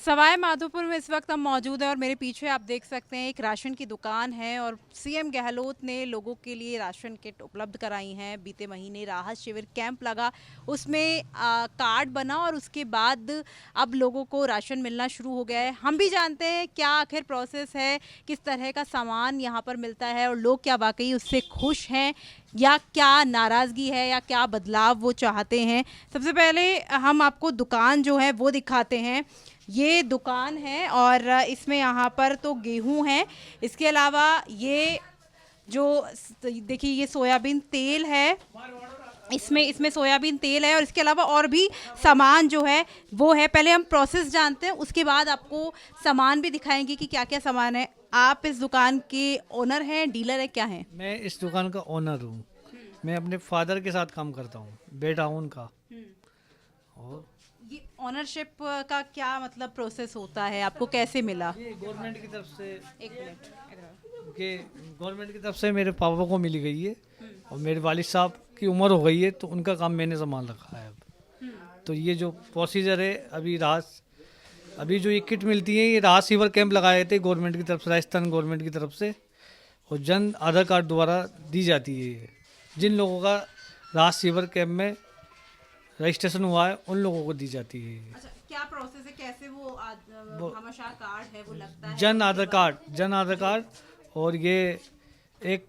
सवाई माधोपुर में इस वक्त हम मौजूद हैं और मेरे पीछे आप देख सकते हैं एक राशन की दुकान है और सीएम गहलोत ने लोगों के लिए राशन किट उपलब्ध कराई हैं। बीते महीने राहत शिविर कैंप लगा, उसमें कार्ड बना और उसके बाद अब लोगों को राशन मिलना शुरू हो गया है। हम भी जानते हैं क्या आखिर प्रोसेस है, किस तरह का सामान यहाँ पर मिलता है और लोग क्या वाकई उससे खुश हैं या क्या नाराज़गी है या क्या बदलाव वो चाहते हैं। सबसे पहले हम आपको दुकान जो है वो दिखाते हैं। ये दुकान है और इसमें यहाँ पर तो गेहूं है, इसके अलावा ये जो देखिए ये सोयाबीन तेल है, इसमें सोयाबीन तेल है और इसके अलावा और भी सामान जो है वो है। पहले हम प्रोसेस जानते हैं, उसके बाद आपको सामान भी दिखाएंगे कि क्या क्या सामान है। आप इस दुकान के ओनर हैं, डीलर है, क्या हैं? मैं इस दुकान का ओनर हूँ। मैं अपने फादर के साथ काम करता हूँ, बेटा हूँ उनका। और ये ओनरशिप का क्या मतलब प्रोसेस होता है, आपको कैसे मिला? ये गवर्नमेंट की तरफ से एक मिनट। ये गवर्नमेंट की तरफ से मेरे पापा को मिली गई है और मेरे वालिद साहब की उम्र हो गई है तो उनका काम मैंने संभाल रखा है अब। तो ये जो प्रोसीजर है अभी जो ये किट मिलती है, ये राहत शिविर कैंप लगाए थे गवर्नमेंट की तरफ से, राजस्थान गवर्नमेंट की तरफ से, और जन आधार कार्ड द्वारा दी जाती है ये। जिन लोगों का राहत शिविर कैंप में रजिस्ट्रेशन हुआ है उन लोगों को दी जाती है। अच्छा, क्या प्रोसेस है, कैसे वो भामाशाह कार्ड है वो लगता है? जन आधार कार्ड और ये एक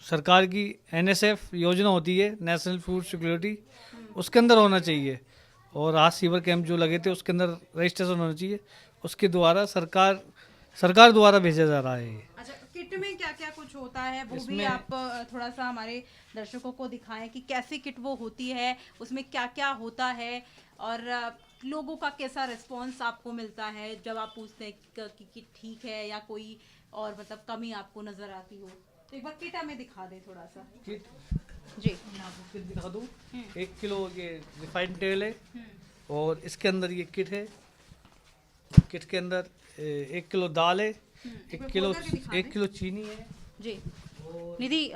सरकार की NSF योजना होती है, नेशनल फूड सिक्योरिटी, उसके अंदर होना चाहिए। और आज सीवर कैंप जो लगे थे उसके अंदर रजिस्ट्रेशन होना चाहिए, उसके द्वारा सरकार द्वारा भेजा जा रहा है। अच्छा, किट में क्या क्या कुछ होता है वो भी आप थोड़ा सा हमारे दर्शकों को दिखाएं कि कैसी किट वो होती है, उसमें क्या क्या होता है और लोगों का कैसा रिस्पांस आपको मिलता है जब आप पूछते हैं कि किट ठीक है या कोई और मतलब कमी आपको नजर आती हो। तो एक बार किट हमें दिखा दें थोड़ा सा। किट जी, किट दिखा दूँ। 1 किलो ये रिफाइंड तेल है और इसके अंदर ये किट है। किट के अंदर 1 किलो दाल है, 1 किलो चीनी है। जी निधि,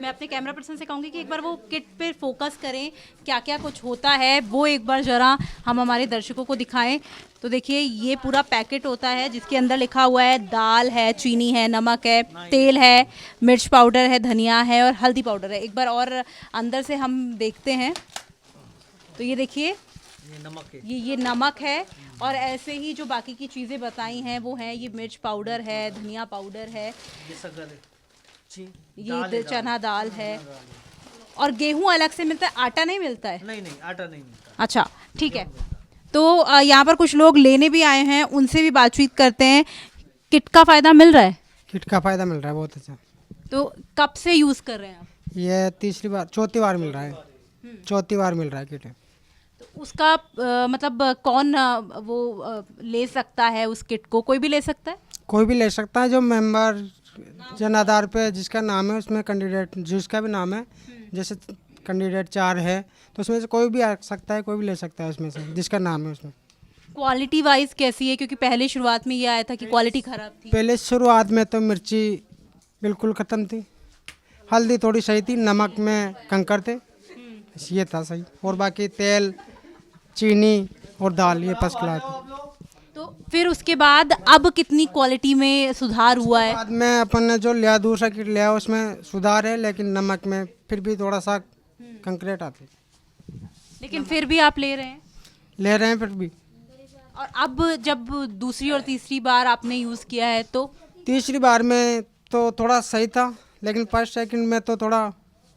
मैं अपने कैमरा पर्सन से कहूँगी कि एक बार वो किट पे फोकस करें, क्या क्या कुछ होता है वो एक बार ज़रा हम हमारे दर्शकों को दिखाएं। तो देखिए ये पूरा पैकेट होता है जिसके अंदर लिखा हुआ है दाल है, चीनी है, नमक है, तेल है, मिर्च पाउडर है, धनिया है और हल्दी पाउडर है। एक बार और अंदर से हम देखते हैं तो ये देखिए ये नमक है और ऐसे ही जो बाकी की चीज़ें बताई हैं वो हैं, ये मिर्च पाउडर है, धनिया पाउडर है, ये चना दाल है और गेहूं अलग से मिलता है, आटा नहीं मिलता है? नहीं, आटा नहीं मिलता। अच्छा ठीक है। तो यहाँ पर कुछ लोग लेने भी आए हैं, उनसे भी बातचीत करते हैं। किट का फ़ायदा मिल रहा है? किट का फ़ायदा मिल रहा है, बहुत अच्छा। तो कब से यूज़ कर रहे हैं आप? ये चौथी बार मिल रहा है, चौथी बार मिल रहा है किट। तो उसका मतलब कौन ले सकता है उस किट को? कोई भी ले सकता है? कोई भी ले सकता है, जो मेंबर जन आधार पे जिसका नाम है उसमें कैंडिडेट जिसका भी नाम है, जैसे कैंडिडेट 4 है तो उसमें से कोई भी आ सकता है, कोई भी ले सकता है उसमें से जिसका नाम है उसमें। क्वालिटी वाइज कैसी है? क्योंकि पहले शुरुआत में ये आया था कि क्वालिटी ख़राब थी। पहले शुरुआत में तो मिर्ची बिल्कुल ख़त्म थी, हल्दी थोड़ी सही थी, नमक में कंकर थे, ये था सही, और बाकी तेल, चीनी और दाल ये फर्स्ट क्लास थी। तो फिर उसके बाद अब कितनी क्वालिटी में सुधार हुआ है? बाद में अपन ने जो लिया दूसरा किट लिया उसमें सुधार है, लेकिन नमक में फिर भी थोड़ा सा कंक्रीट आते, लेकिन फिर भी आप ले रहे हैं? ले रहे हैं फिर भी। और अब जब दूसरी और तीसरी बार आपने यूज़ किया है तो? तीसरी बार में तो थोड़ा सही था, लेकिन फर्स्ट सेकंड में तो थोड़ा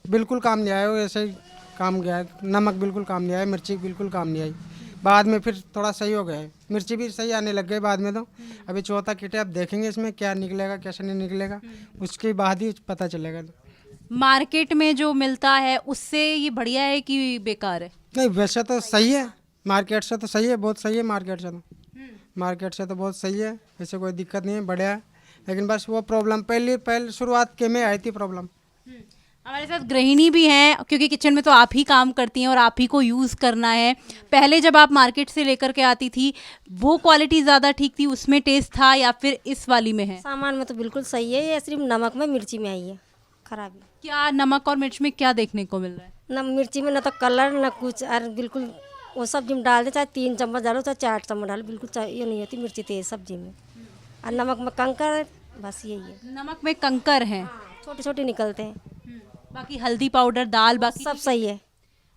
बिल्कुल काम नहीं आया, ऐसे ही काम गया है। नमक बिल्कुल काम नहीं आया, मिर्ची बिल्कुल काम नहीं आई। बाद में फिर थोड़ा सही हो गया है, मिर्ची भी सही आने लग गई बाद में। तो अभी चौथा किट है, अब देखेंगे इसमें क्या निकलेगा कैसे नहीं निकलेगा, उसके बाद ही पता चलेगा। मार्केट में जो मिलता है उससे ये बढ़िया है कि बेकार है? नहीं, वैसे तो सही है, मार्केट से तो सही है, बहुत सही है। मार्केट से तो बहुत सही है, वैसे कोई दिक्कत नहीं है, बढ़िया है। लेकिन बस वो प्रॉब्लम पहले शुरुआत के में आई थी प्रॉब्लम। हमारे साथ गृहिणी भी हैं, क्योंकि किचन में तो आप ही काम करती हैं और आप ही को यूज़ करना है। पहले जब आप मार्केट से लेकर के आती थी वो क्वालिटी ज़्यादा ठीक थी, उसमें टेस्ट था, या फिर इस वाली में है? सामान में तो बिल्कुल सही है, ये सिर्फ नमक में मिर्ची में आई है खराबी। क्या नमक और मिर्च में क्या देखने को मिल रहा है? न मिर्ची में न तो कलर न कुछ, और बिल्कुल वो सब्जी में डाल दे, चाहे 3 चम्मच डालो चाहे 4 चम्मच डालो, बिल्कुल ये नहीं होती मिर्ची तेज सब्जी में। और नमक में कंकर, बस यही है। नमक में कंकर हैं, छोटे छोटे निकलते हैं, बाकी हल्दी पाउडर, दाल, बाकी सब सही है।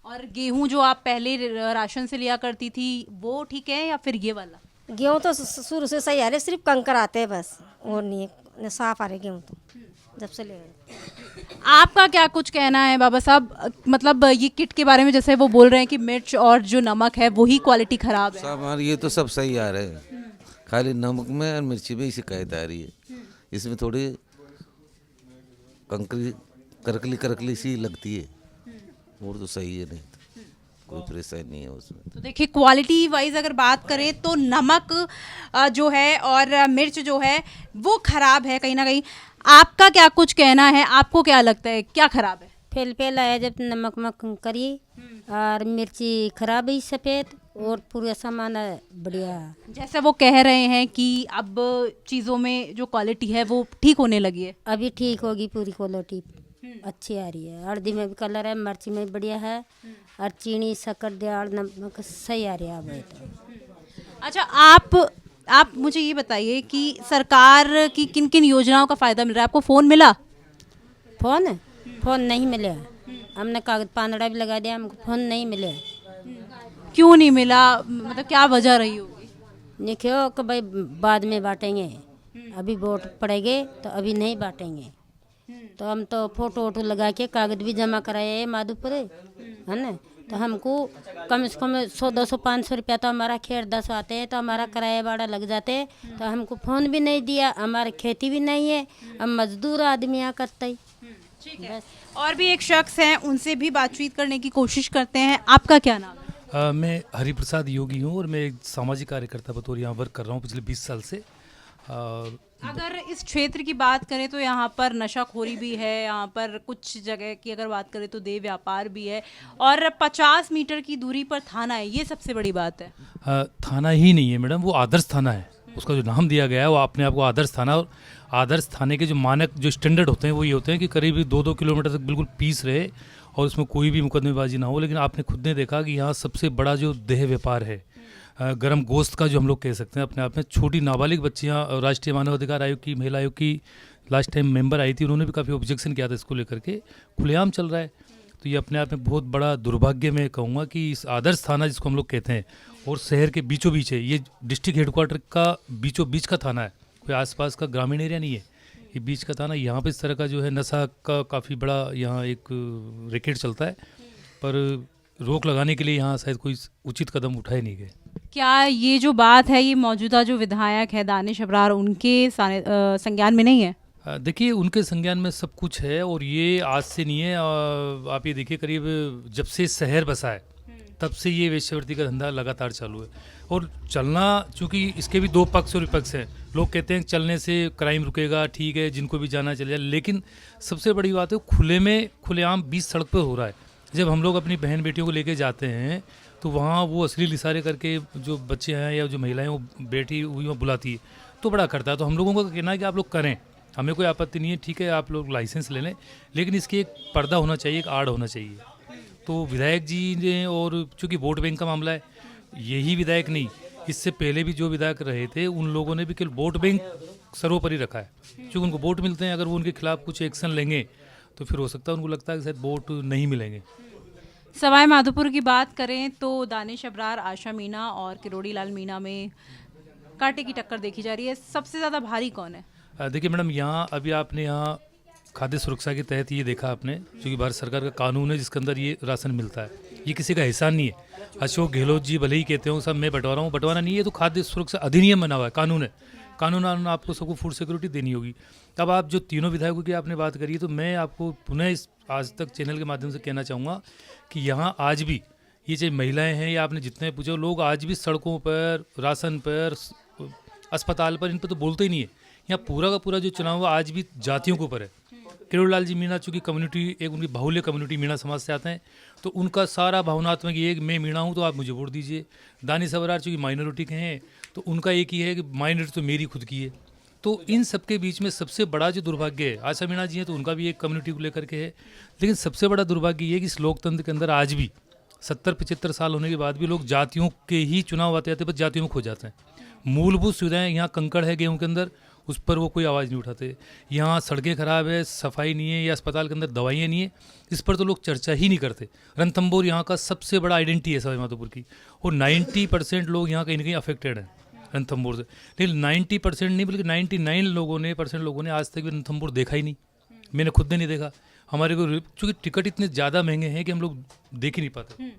और गेहूं जो आप पहले राशन से लिया करती थी वो ठीक है या फिर ये वाला? गेहूँ तो शुरू से सही आ रहे, सिर्फ कंकर आते हैं बस, और नहीं है, साफ आ रहे गेहूँ तो जब से ले रहे। आपका क्या कुछ कहना है बाबा साहब, मतलब ये किट के बारे में? जैसे वो बोल रहे हैं कि मिर्च और जो नमक है वही क्वालिटी खराब है। सब ये तो सब सही आ रहे हैं, खाली नमक में और मिर्ची में ही शिकायत आ रही है। इसमें थोड़ी कंकरी करकली करकली सी लगती है, और तो सही है, नहीं तो कोई परेशानी नहीं है उसमें। तो देखिए क्वालिटी वाइज अगर बात करें तो नमक जो है और मिर्च जो है वो खराब है कहीं ना कहीं। आपका क्या कुछ कहना है, आपको क्या लगता है क्या खराब है? फेल आया जब नमक में करी, और मिर्ची खराब ही सफ़ेद, और पूरा सामान बढ़िया। जैसे वो कह रहे हैं कि अब चीज़ों में जो क्वालिटी है वो ठीक होने लगी है। अभी ठीक होगी, पूरी क्वालिटी अच्छी आ रही है। हल्दी में भी कलर है, मिर्ची में भी बढ़िया है, और चीनी शक्कर दाल नमक सही आ रही है अब तो। अच्छा, आप मुझे ये बताइए कि सरकार की किन किन योजनाओं का फ़ायदा मिल रहा है आपको? फ़ोन मिला? फोन नहीं मिले, हमने कागज पानड़ा भी लगा दिया, हमको फोन नहीं मिले। क्यों नहीं मिला, मतलब क्या वजह रही होगी? देखियो कि भाई बाद में बांटेंगे, अभी वोट पड़ेंगे तो अभी नहीं बांटेंगे। तो हम तो फोटो वोटो लगा के कागज भी जमा कराए है माधोपुर, है ना। तो हमको कम से कम 100-200-500 रुपया तो हमारा खेत 10 आते हैं, तो हमारा किराया भाड़ा लग जाते हैं। तो हमको फ़ोन भी नहीं दिया, हमारी खेती भी नहीं है, हम मजदूर आदमी यहाँ करते ही। ठीक है, और भी एक शख्स हैं, उनसे भी बातचीत करने की कोशिश करते हैं। आपका क्या नाम है? मैं हरिप्रसाद योगी हूँ, और मैं एक सामाजिक कार्यकर्ता बतौर यहाँ वर्क कर रहा हूँ पिछले 20 साल से। अगर इस क्षेत्र की बात करें तो यहाँ पर नशाखोरी भी है, यहाँ पर कुछ जगह की अगर बात करें तो देह व्यापार भी है, और 50 मीटर की दूरी पर थाना है। ये सबसे बड़ी बात है। थाना ही नहीं है मैडम, वो आदर्श थाना है। उसका जो नाम दिया गया है वो अपने आप को आदर्श थाना, और आदर्श थाने के जो मानक जो स्टैंडर्ड होते हैं वो ये होते हैं कि करीब 2-2 किलोमीटर तक बिल्कुल पीस रहे और उसमें कोई भी मुकदमेबाजी ना हो। लेकिन आपने खुद ने देखा कि यहाँ सबसे बड़ा जो देह व्यापार है, गरम गोश्त का जो हम लोग कह सकते हैं अपने आप में, छोटी नाबालिग बच्चियाँ, राष्ट्रीय मानवाधिकार आयोग की, महिला आयोग की लास्ट टाइम मेंबर आई थी, उन्होंने भी काफ़ी ऑब्जेक्शन किया था इसको लेकर के। खुलेआम चल रहा है, तो ये अपने आप में बहुत बड़ा दुर्भाग्य मैं कहूँगा कि इस आदर्श थाना जिसको हम लोग कहते हैं और शहर के बीचों बीच है, ये डिस्ट्रिक्ट हेडक्वार्टर का बीचों बीच का थाना है, कोई आसपास का ग्रामीण एरिया नहीं है, ये बीच का थाना। यहाँ पे इस तरह का जो है नशा का काफ़ी बड़ा यहाँ एक रैकेट चलता है, पर रोक लगाने के लिए यहाँ शायद कोई उचित कदम उठाए नहीं गए। क्या ये जो बात है ये मौजूदा जो विधायक है दानिश अबरार, उनके संज्ञान में नहीं है? देखिए, उनके संज्ञान में सब कुछ है, और ये आज से नहीं है। आप ये देखिए, करीब जब से शहर बसा है तब से ये वेश्यावृत्ति का धंधा लगातार चालू है, और चलना, चूँकि इसके भी दो पक्ष और विपक्ष हैं। लोग कहते हैं चलने से क्राइम रुकेगा, ठीक है, जिनको भी जाना चले जाए, लेकिन सबसे बड़ी बात है खुले में खुलेआम 20 सड़क पर हो रहा है। जब हम लोग अपनी बहन बेटियों को लेके जाते हैं तो वहाँ वो अश्लील इशारे करके जो बच्चे हैं या जो महिलाएं वो बेटी हुई वहाँ बुलाती है तो बड़ा करता है। तो हम लोगों का कहना है कि आप लोग करें, हमें कोई आपत्ति नहीं है, ठीक है, आप लोग लाइसेंस ले लें, लेकिन इसकी एक पर्दा होना चाहिए, एक आड़ होना चाहिए। तो विधायक जी ने, और चूँकि वोट बैंक का मामला है, यही विधायक नहीं, इससे पहले भी जो विधायक रहे थे उन लोगों ने भी केवल वोट बैंक सर्वोपरि रखा है। क्योंकि उनको वोट मिलते हैं, अगर वो उनके खिलाफ कुछ एक्शन लेंगे तो फिर हो सकता है उनको लगता है कि शायद वोट नहीं मिलेंगे। सवाई माधोपुर की बात करें तो दानिश अबरार, आशा मीणा और किरोड़ी लाल मीणा में कांटे की टक्कर देखी जा रही है। सबसे ज़्यादा भारी कौन है? देखिए मैडम, यहाँ अभी आपने यहाँ खाद्य सुरक्षा के तहत ये देखा आपने, क्योंकि भारत सरकार का कानून है जिसके अंदर ये राशन मिलता है, ये किसी का एहसान नहीं है। अशोक गहलोत जी भले ही कहते हो सब मैं बंटवा रहा हूँ, बंटवाना नहीं है, तो खाद्य सुरक्षा अधिनियम बना हुआ है, कानून है, कानून आपको सबको फूड सिक्योरिटी देनी होगी। तब आप जो तीनों विधायकों की आपने बात करी है, तो मैं आपको पुनः इस आज तक चैनल के माध्यम से कहना चाहूँगा कि यहाँ आज भी ये चाहे महिलाएं हैं या आपने जितने पूछे, लोग आज भी सड़कों पर, राशन पर, अस्पताल पर, इन पर तो बोलते ही नहीं है। यहाँ पूरा का पूरा जो चुनाव है आज भी जातियों के ऊपर है। किरोड़ी लाल जी मीणा चूँकि कम्युनिटी, एक उनकी बाहुल्य कम्युनिटी मीणा समाज से आते हैं, तो उनका सारा भावनात्मक ये कि मैं मीणा हूँ तो आप मुझे वोट दीजिए। दानिश अबरार चूँकि माइनॉरिटी के हैं तो उनका एक ही है कि माइनॉरिटी तो मेरी खुद की है। तो इन सबके बीच में सबसे बड़ा जो दुर्भाग्य है, आशा मीणा जी हैं तो उनका भी एक कम्युनिटी को लेकर के है, लेकिन सबसे बड़ा दुर्भाग्य ये है कि इस लोकतंत्र के अंदर आज भी 70-75 साल होने के बाद भी लोग जातियों के ही चुनाव आते आते बस जातियों में खो जाते हैं। मूलभूत सुविधाएं यहाँ कंकड़ है गेहूं के अंदर, उस पर वो कोई आवाज़ नहीं उठाते। यहाँ सड़कें खराब है, सफाई नहीं है, या अस्पताल के अंदर दवाइयाँ नहीं है, इस पर तो लोग चर्चा ही नहीं करते। रणथंभौर यहाँ का सबसे बड़ा आइडेंटिटी है सवाईमाधोपुर की, और 90% लोग यहाँ कहीं ना कहीं अफेक्टेड हैं रणथंभौर से। लेकिन 90% नहीं बल्कि 99% लोगों ने आज तक भी रणथंभौर देखा ही नहीं। मैंने खुद ने नहीं देखा। हमारे को चूँकि टिकट इतने ज़्यादा महंगे हैं कि हम लोग देख ही नहीं पाते।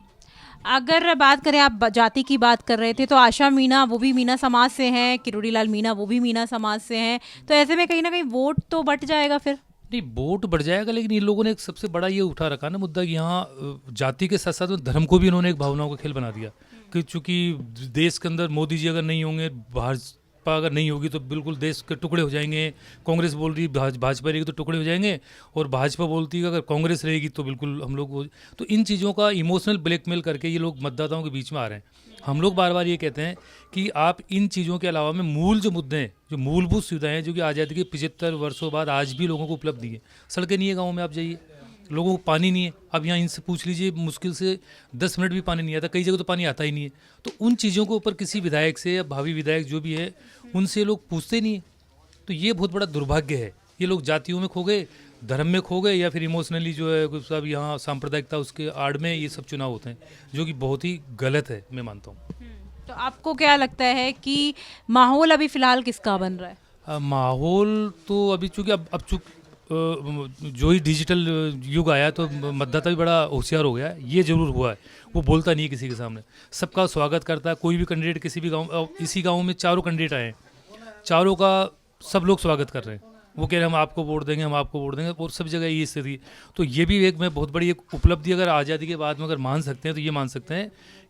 अगर बात करें, आप जाति की बात कर रहे थे, तो आशा मीणा वो भी मीणा समाज से हैं, किरोड़ी लाल मीणा वो भी मीणा समाज से हैं, तो ऐसे में कहीं ना कहीं वोट तो बट जाएगा फिर। नहीं, वोट बढ़ जाएगा, लेकिन इन लोगों ने एक सबसे बड़ा ये उठा रखा ना मुद्दा कि यहाँ जाति के साथ साथ में धर्म को भी इन्होंने एक भावनाओं का खेल बना दिया कि चूंकि देश के अंदर मोदी जी अगर नहीं होंगे, भाजपा अगर नहीं होगी तो बिल्कुल देश के टुकड़े हो जाएंगे। कांग्रेस बोल रही भाजपा रहेगी तो टुकड़े हो जाएंगे, और भाजपा बोलती है अगर कांग्रेस रहेगी तो बिल्कुल हम लोग। तो इन चीज़ों का इमोशनल ब्लैकमेल करके ये लोग मतदाताओं के बीच में आ रहे हैं। हम लोग बार बार ये कहते हैं कि आप इन चीज़ों के अलावा में मूल जो मुद्दे हैं, जो मूलभूत सुविधाएं हैं, जो कि आज़ादी के 75 वर्षों बाद आज भी लोगों को उपलब्ध नहीं है। सड़कें नहीं है गाँव में, आप जाइए, लोगों को पानी नहीं है। अब यहाँ इनसे पूछ लीजिए, मुश्किल से 10 मिनट भी पानी नहीं आता, कई जगह तो पानी आता ही नहीं है। तो उन चीज़ों के ऊपर किसी विधायक से या भावी विधायक जो भी है उनसे लोग पूछते नहीं है। तो ये बहुत बड़ा दुर्भाग्य है। ये लोग जातियों में खो गए, धर्म में खो गए, या फिर इमोशनली जो है सब यहाँ सांप्रदायिकता उसके आड़ में ये सब चुनाव होते हैं, जो कि बहुत ही गलत है, मैं मानता हूँ। तो आपको क्या लगता है कि माहौल अभी फिलहाल किसका बन रहा है? माहौल तो अभी चूँकि अब जो ही डिजिटल युग आया तो मतदाता भी बड़ा होशियार हो गया है। ये जरूर हुआ है, वो बोलता नहीं है किसी के सामने, सबका स्वागत करता है। कोई भी कैंडिडेट किसी भी गांव, इसी गांव में 4 कैंडिडेट आए हैं, चारों का सब लोग स्वागत कर रहे हैं। वो कह रहे हैं हम आपको वोट देंगे, हम आपको वोट देंगे, और सब जगह ये स्थिति। तो ये भी एक मैं बहुत बड़ी एक उपलब्धि अगर आज़ादी के बाद में अगर मान सकते हैं तो ये मान सकते हैं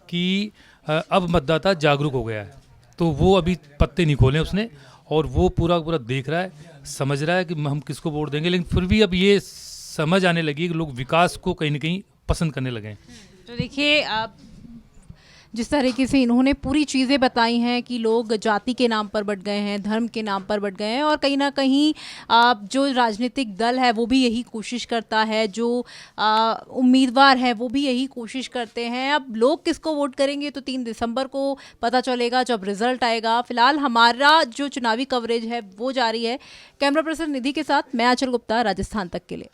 कि अब मतदाता जागरूक हो गया है। तो वो अभी पत्ते नहीं खोले उसने, और वो पूरा देख रहा है, समझ रहा है कि हम किसको वोट देंगे। लेकिन फिर भी अब ये समझ आने लगी कि लोग विकास को कहीं ना कहीं पसंद करने लगे हैं। तो देखिए, आप जिस तरीके से इन्होंने पूरी चीज़ें बताई हैं कि लोग जाति के नाम पर बट गए हैं, धर्म के नाम पर बट गए हैं, और कहीं ना कहीं जो राजनीतिक दल है वो भी यही कोशिश करता है, जो उम्मीदवार है वो भी यही कोशिश करते हैं। अब लोग किसको वोट करेंगे तो 3 दिसंबर को पता चलेगा जब रिजल्ट आएगा। फिलहाल हमारा जो चुनावी कवरेज है वो जारी है। कैमरा पर्सन निधि के साथ मैं आंचल गुप्ता, राजस्थान तक के लिए।